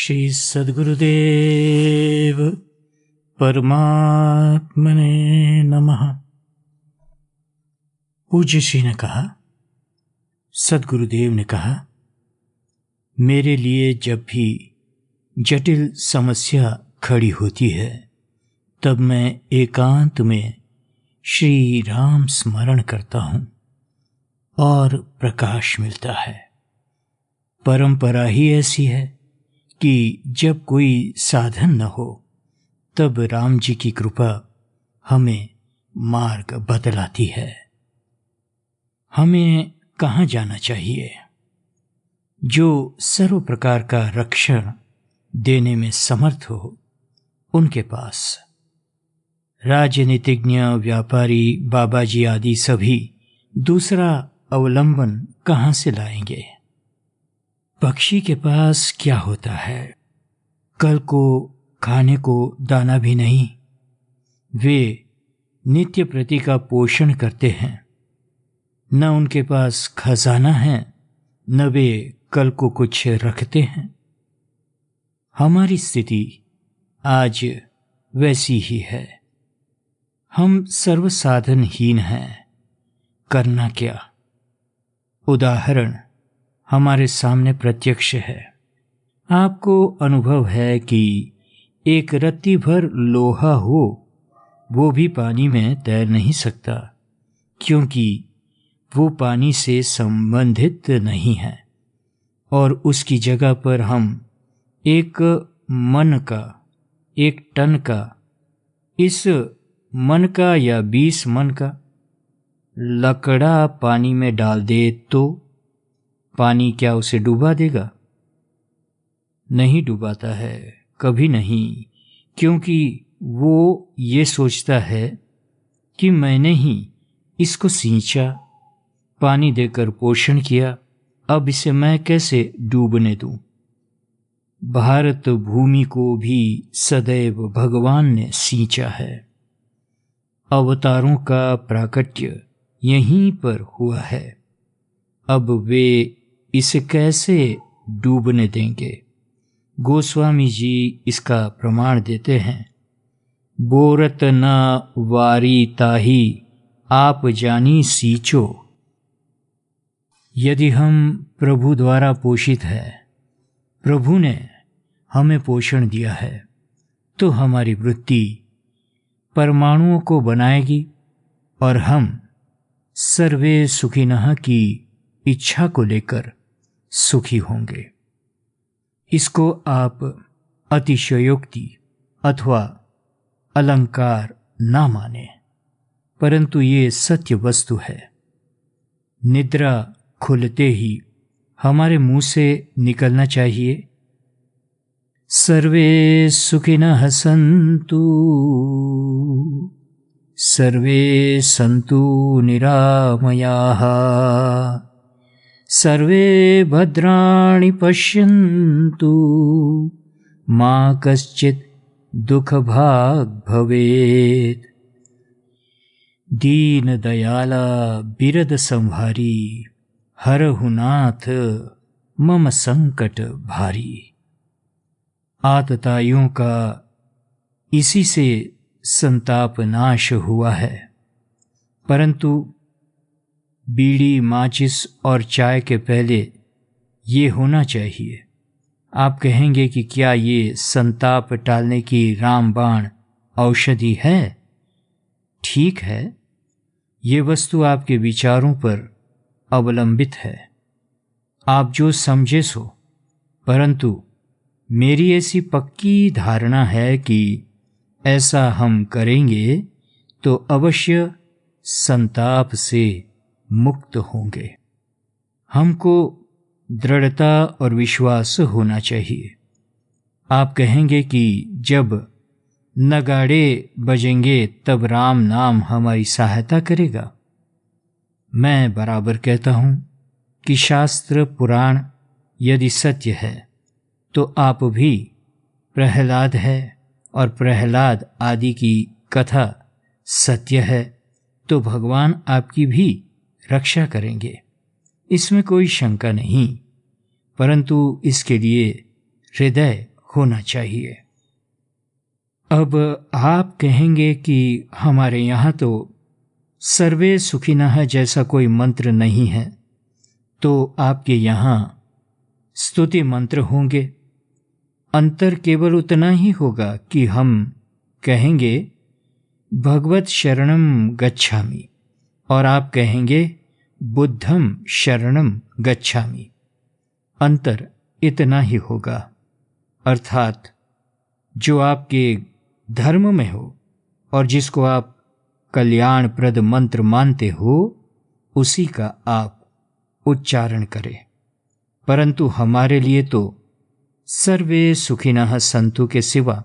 श्री सद्गुरुदेव परमात्मने नमः। पूज्य श्री ने कहा, सद्गुरुदेव ने कहा, मेरे लिए जब भी जटिल समस्या खड़ी होती है तब मैं एकांत में श्री राम स्मरण करता हूँ और प्रकाश मिलता है। परंपरा ही ऐसी है कि जब कोई साधन न हो तब राम जी की कृपा हमें मार्ग बतलाती है। हमें कहाँ जाना चाहिए? जो सर्व प्रकार का रक्षण देने में समर्थ हो उनके पास। राजनीतिज्ञ, व्यापारी, बाबा जी आदि सभी दूसरा अवलंबन कहाँ से लाएंगे? पक्षी के पास क्या होता है? कल को खाने को दाना भी नहीं। वे नित्य प्रति का पोषण करते हैं। न उनके पास खजाना है, न वे कल को कुछ रखते हैं। हमारी स्थिति आज वैसी ही है। हम सर्वसाधनहीन हैं। करना क्या? उदाहरण हमारे सामने प्रत्यक्ष है। आपको अनुभव है कि एक रत्ती भर लोहा हो वो भी पानी में तैर नहीं सकता, क्योंकि वो पानी से संबंधित नहीं है। और उसकी जगह पर हम एक मन का, एक टन का, इस मन का या 20 मन का लकड़ा पानी में डाल दे तो पानी क्या उसे डुबा देगा? नहीं डुबाता है, कभी नहीं, क्योंकि वो ये सोचता है कि मैंने ही इसको सींचा, पानी देकर पोषण किया, अब इसे मैं कैसे डूबने दूं? भारत भूमि को भी सदैव भगवान ने सींचा है। अवतारों का प्राकट्य यहीं पर हुआ है। अब वे इसे कैसे डूबने देंगे? गोस्वामी जी इसका प्रमाण देते हैं। बोरत न वारी ताही आप जानी सींचो। यदि हम प्रभु द्वारा पोषित है, प्रभु ने हमें पोषण दिया है, तो हमारी वृत्ति परमाणुओं को बनाएगी और हम सर्वे सुखिनः की इच्छा को लेकर सुखी होंगे। इसको आप अतिशयोक्ति अथवा अलंकार ना माने, परंतु ये सत्य वस्तु है। निद्रा खुलते ही हमारे मुंह से निकलना चाहिए, सर्वे सुखिनः सन्तु, सर्वे सन्तु निरामयाः, सर्वे भद्राणि पश्यन्तु, मा कश्चित् दुःखभाग् भवेत्। दीन दयाला बिरद संहारी, हरहु नाथ मम संकट भारी। आतताइयों का इसी से संताप नाश हुआ है, परंतु बीड़ी, माचिस और चाय के पहले ये होना चाहिए। आप कहेंगे कि क्या ये संताप टालने की रामबाण औषधि है? ठीक है, ये वस्तु आपके विचारों पर अवलंबित है। आप जो समझे सो, परंतु मेरी ऐसी पक्की धारणा है कि ऐसा हम करेंगे तो अवश्य संताप से मुक्त होंगे। हमको दृढ़ता और विश्वास होना चाहिए। आप कहेंगे कि जब नगाड़े बजेंगे तब राम नाम हमारी सहायता करेगा। मैं बराबर कहता हूँ कि शास्त्र पुराण यदि सत्य है तो आप भी प्रहलाद है और प्रहलाद आदि की कथा सत्य है, तो भगवान आपकी भी रक्षा करेंगे। इसमें कोई शंका नहीं, परंतु इसके लिए हृदय होना चाहिए। अब आप कहेंगे कि हमारे यहाँ तो सर्वे सुखिनः जैसा कोई मंत्र नहीं है, तो आपके यहाँ स्तुति मंत्र होंगे। अंतर केवल उतना ही होगा कि हम कहेंगे भगवत शरणम गच्छामि और आप कहेंगे बुद्धम शरणम गच्छामि। अंतर इतना ही होगा, अर्थात जो आपके धर्म में हो और जिसको आप कल्याणप्रद मंत्र मानते हो उसी का आप उच्चारण करें। परंतु हमारे लिए तो सर्वे सुखिनः संतु के सिवा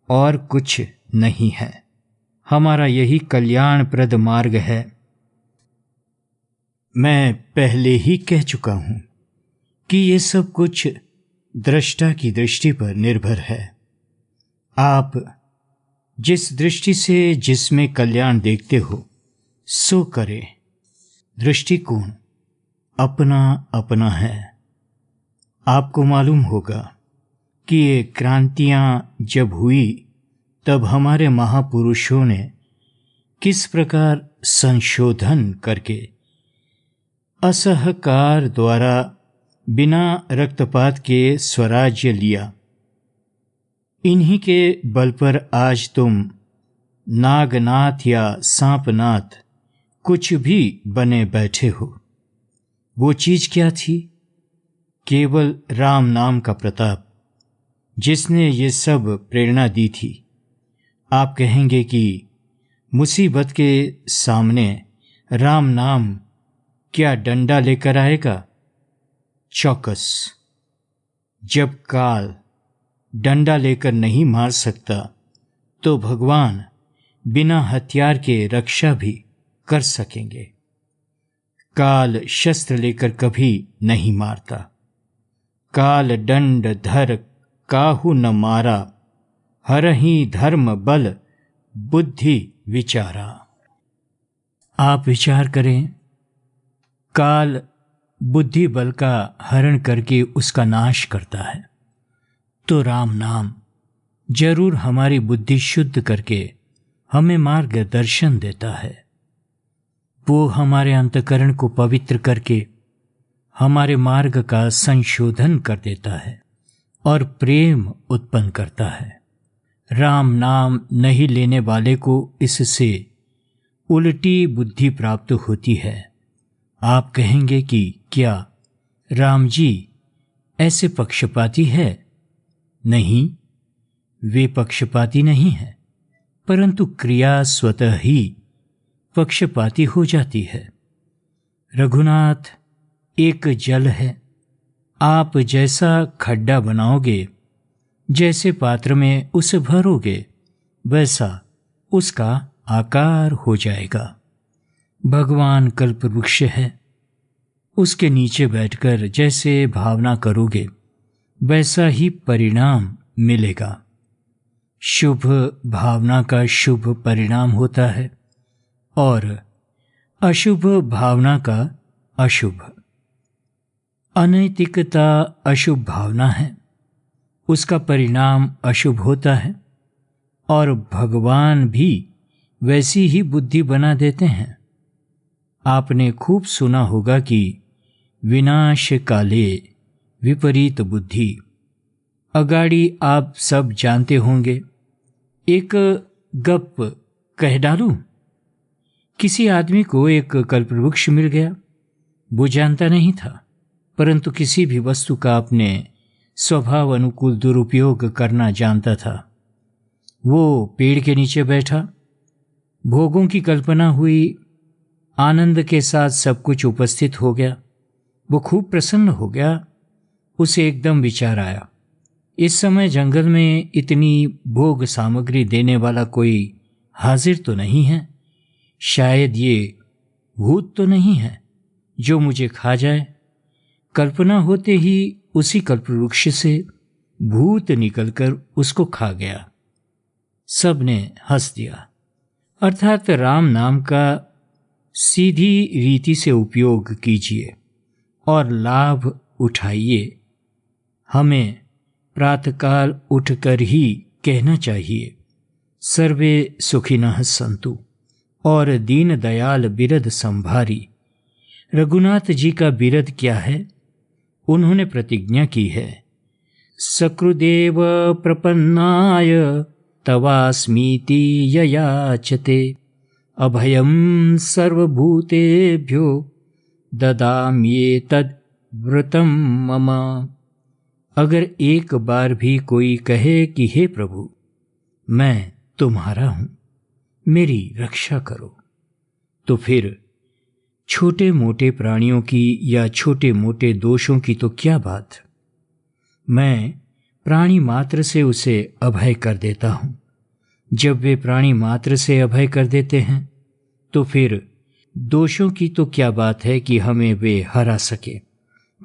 और कुछ नहीं है। हमारा यही कल्याणप्रद मार्ग है। मैं पहले ही कह चुका हूं कि ये सब कुछ दृष्टा की दृष्टि पर निर्भर है। आप जिस दृष्टि से जिसमें कल्याण देखते हो सो करें। दृष्टिकोण अपना अपना है। आपको मालूम होगा कि ये क्रांतियां जब हुई तब हमारे महापुरुषों ने किस प्रकार संशोधन करके असहकार द्वारा बिना रक्तपात के स्वराज्य लिया। इन्हीं के बल पर आज तुम नागनाथ या सांपनाथ कुछ भी बने बैठे हो। वो चीज क्या थी? केवल राम नाम का प्रताप, जिसने ये सब प्रेरणा दी थी। आप कहेंगे कि मुसीबत के सामने राम नाम क्या डंडा लेकर आएगा? चौकस, जब काल डंडा लेकर नहीं मार सकता तो भगवान बिना हथियार के रक्षा भी कर सकेंगे। काल शस्त्र लेकर कभी नहीं मारता। काल दंड धर काहू न मारा, हरहि धर्म बल बुद्धि विचारा। आप विचार करें, काल बुद्धि बल का हरण करके उसका नाश करता है, तो राम नाम जरूर हमारी बुद्धि शुद्ध करके हमें मार्गदर्शन देता है। वो हमारे अंतकरण को पवित्र करके हमारे मार्ग का संशोधन कर देता है और प्रेम उत्पन्न करता है। राम नाम नहीं लेने वाले को इससे उल्टी बुद्धि प्राप्त होती है। आप कहेंगे कि क्या राम जी ऐसे पक्षपाती है? नहीं, वे पक्षपाती नहीं है, परंतु क्रिया स्वतः ही पक्षपाती हो जाती है। रघुनाथ एक जल है। आप जैसा खड्डा बनाओगे, जैसे पात्र में उसे भरोगे, वैसा उसका आकार हो जाएगा। भगवान कल्पवृक्ष है। उसके नीचे बैठकर जैसे भावना करोगे वैसा ही परिणाम मिलेगा। शुभ भावना का शुभ परिणाम होता है और अशुभ भावना का अशुभ। अनैतिकता अशुभ भावना है, उसका परिणाम अशुभ होता है और भगवान भी वैसी ही बुद्धि बना देते हैं। आपने खूब सुना होगा कि विनाश काले विपरीत बुद्धि। अगाड़ी आप सब जानते होंगे। एक गप कह डालूं। किसी आदमी को एक कल्पवृक्ष मिल गया। वो जानता नहीं था, परंतु किसी भी वस्तु का अपने स्वभाव अनुकूल दुरुपयोग करना जानता था। वो पेड़ के नीचे बैठा, भोगों की कल्पना हुई, आनंद के साथ सब कुछ उपस्थित हो गया। वो खूब प्रसन्न हो गया। उसे एकदम विचार आया, इस समय जंगल में इतनी भोग सामग्री देने वाला कोई हाजिर तो नहीं है। शायद ये भूत तो नहीं है जो मुझे खा जाए। कल्पना होते ही उसी कल्पवृक्ष से भूत निकलकर उसको खा गया। सब ने हंस दिया। अर्थात राम नाम का सीधी रीति से उपयोग कीजिए और लाभ उठाइए। हमें प्रातःकाल उठकर ही कहना चाहिए, सर्वे सुखिनः सन्तु और दीन दयाल बिरद संभारी। रघुनाथ जी का बिरद क्या है? उन्होंने प्रतिज्ञा की है, सकृदेव प्रपन्नाय तवास्मीति ययाचते अभयं सर्वभूतेभ्यो ददाम्येतद् व्रतं मम। अगर एक बार भी कोई कहे कि हे प्रभु, मैं तुम्हारा हूँ, मेरी रक्षा करो, तो फिर छोटे मोटे प्राणियों की या छोटे मोटे दोषों की तो क्या बात, मैं प्राणी मात्र से उसे अभय कर देता हूँ। जब वे प्राणी मात्र से अभय कर देते हैं तो फिर दोषों की तो क्या बात है कि हमें वे हरा सके।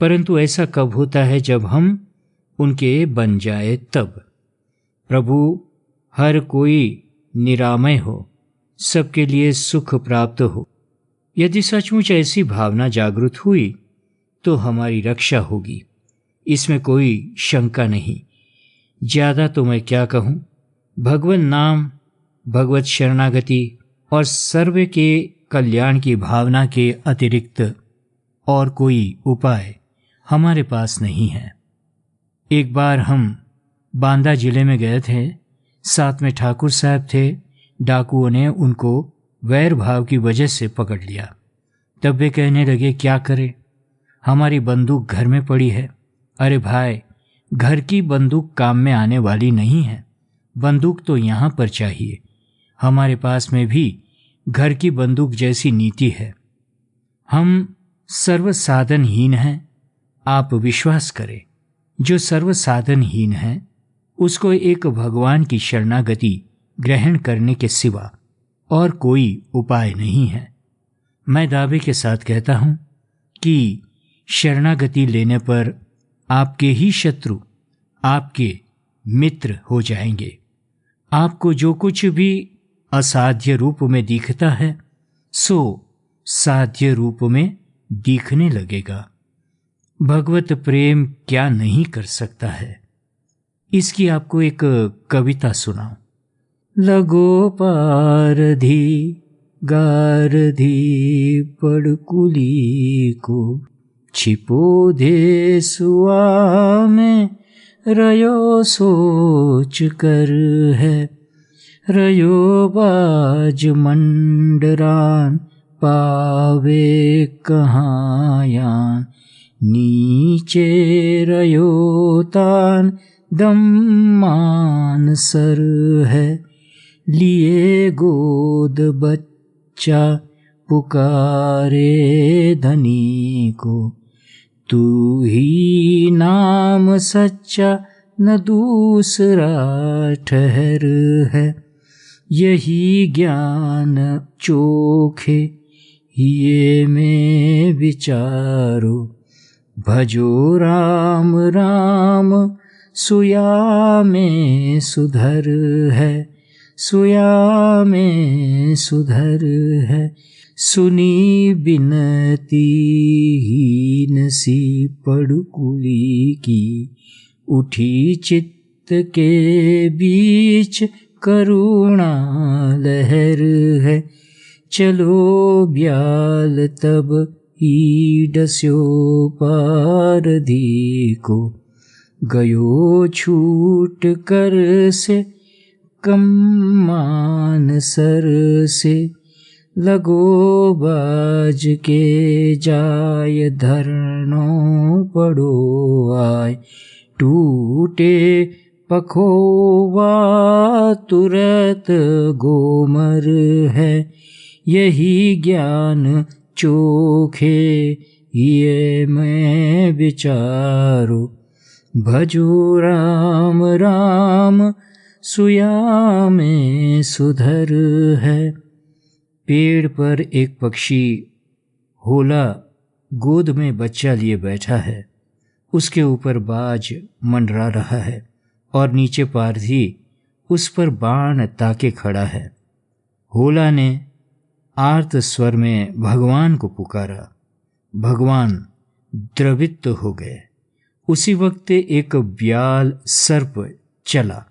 परंतु ऐसा कब होता है? जब हम उनके बन जाए तब। प्रभु हर कोई निरामय हो, सबके लिए सुख प्राप्त हो। यदि सचमुच ऐसी भावना जागृत हुई तो हमारी रक्षा होगी, इसमें कोई शंका नहीं। ज़्यादा तो मैं क्या कहूँ, भगवत नाम, भगवत शरणागति और सर्व के कल्याण की भावना के अतिरिक्त और कोई उपाय हमारे पास नहीं है। एक बार हम बांदा जिले में गए थे, साथ में ठाकुर साहब थे। डाकुओं ने उनको वैर भाव की वजह से पकड़ लिया। तब वे कहने लगे, क्या करें, हमारी बंदूक घर में पड़ी है। अरे भाई, घर की बंदूक काम में आने वाली नहीं है, बंदूक तो यहाँ पर चाहिए। हमारे पास में भी घर की बंदूक जैसी नीति है। हम सर्व साधनहीन हैं। आप विश्वास करें, जो सर्व साधनहीन है उसको एक भगवान की शरणागति ग्रहण करने के सिवा और कोई उपाय नहीं है। मैं दावे के साथ कहता हूँ कि शरणागति लेने पर आपके ही शत्रु आपके मित्र हो जाएंगे। आपको जो कुछ भी असाध्य रूप में दिखता है सो साध्य रूप में दिखने लगेगा। भगवत प्रेम क्या नहीं कर सकता है, इसकी आपको एक कविता सुनाऊं। लगो पारधी गारधी पड़कुली को, छिपो देसुआ में रयो सोच कर है। रयो बाज मंडरान पावे कहाँ यान, नीचे रयो तान दम्मान सर है। लिए गोद बच्चा पुकारे धनी को, तू ही नाम सच्चा न दूसरा ठहर है। यही ज्ञान चोखे ये में विचारो, भजो राम राम सुया में सुधर है। सुया में सुधर है। सुनी बिनती हीन सी पड़कुली की, उठी चित्त के बीच करुणा लहर है। चलो ब्याल तब ही डस्यो पारधी को, गयो छूट कर से कम्मान सर से। लगो बाज के जाय धरनो पड़ो आय, टूटे पखोवा तुरत गोमर है। यही ज्ञान चोखे ये मैं विचारो, भजो राम राम सुया में सुधर है। पेड़ पर एक पक्षी होला गोद में बच्चा लिए बैठा है। उसके ऊपर बाज मंडरा रहा है और नीचे पारधी उस पर बाण ताके खड़ा है। होला ने आर्त स्वर में भगवान को पुकारा। भगवान द्रवित हो गए। उसी वक्त एक ब्याल सर्प चला,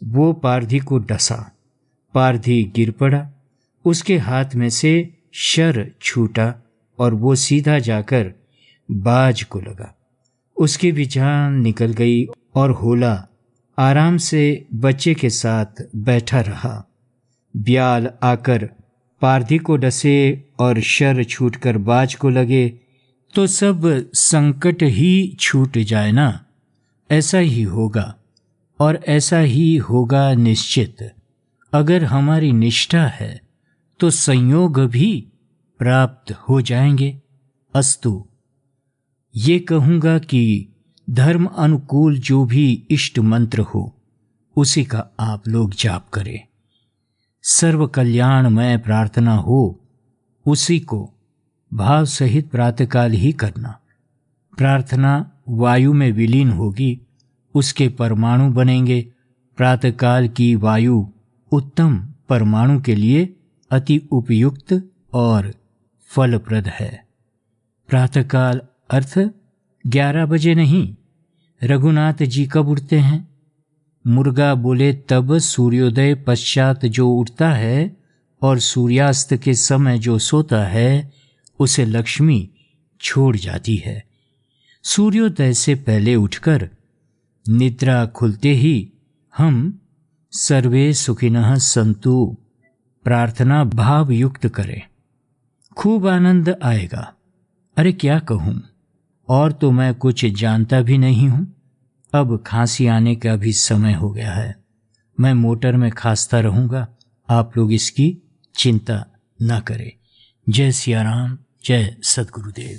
वो पारधी को डसा। पारधी गिर पड़ा, उसके हाथ में से शर छूटा और वो सीधा जाकर बाज को लगा। उसकी भी जान निकल गई और होला आराम से बच्चे के साथ बैठा रहा। ब्याल आकर पारधी को डसे और शर छूटकर बाज को लगे तो सब संकट ही छूट जाए ना। ऐसा ही होगा, और ऐसा ही होगा निश्चित। अगर हमारी निष्ठा है तो संयोग भी प्राप्त हो जाएंगे। अस्तु। ये कहूँगा कि धर्म अनुकूल जो भी इष्ट मंत्र हो उसी का आप लोग जाप करें। सर्व कल्याणमय प्रार्थना हो उसी को भाव सहित प्रातःकाल ही करना। प्रार्थना वायु में विलीन होगी, उसके परमाणु बनेंगे। प्रातःकाल की वायु उत्तम परमाणु के लिए अति उपयुक्त और फलप्रद है। प्रातःकाल अर्थ 11 बजे नहीं। रघुनाथ जी कब उठते हैं? मुर्गा बोले तब सूर्योदय पश्चात जो उठता है और सूर्यास्त के समय जो सोता है उसे लक्ष्मी छोड़ जाती है। सूर्योदय से पहले उठकर निद्रा खुलते ही हम सर्वे सुखिनः सन्तु प्रार्थना भाव युक्त करें, खूब आनंद आएगा। अरे क्या कहूँ, और तो मैं कुछ जानता भी नहीं हूँ। अब खांसी आने का भी समय हो गया है। मैं मोटर में खांसता रहूँगा, आप लोग इसकी चिंता न करें। जय सिया राम, जय सद्गुरुदेव।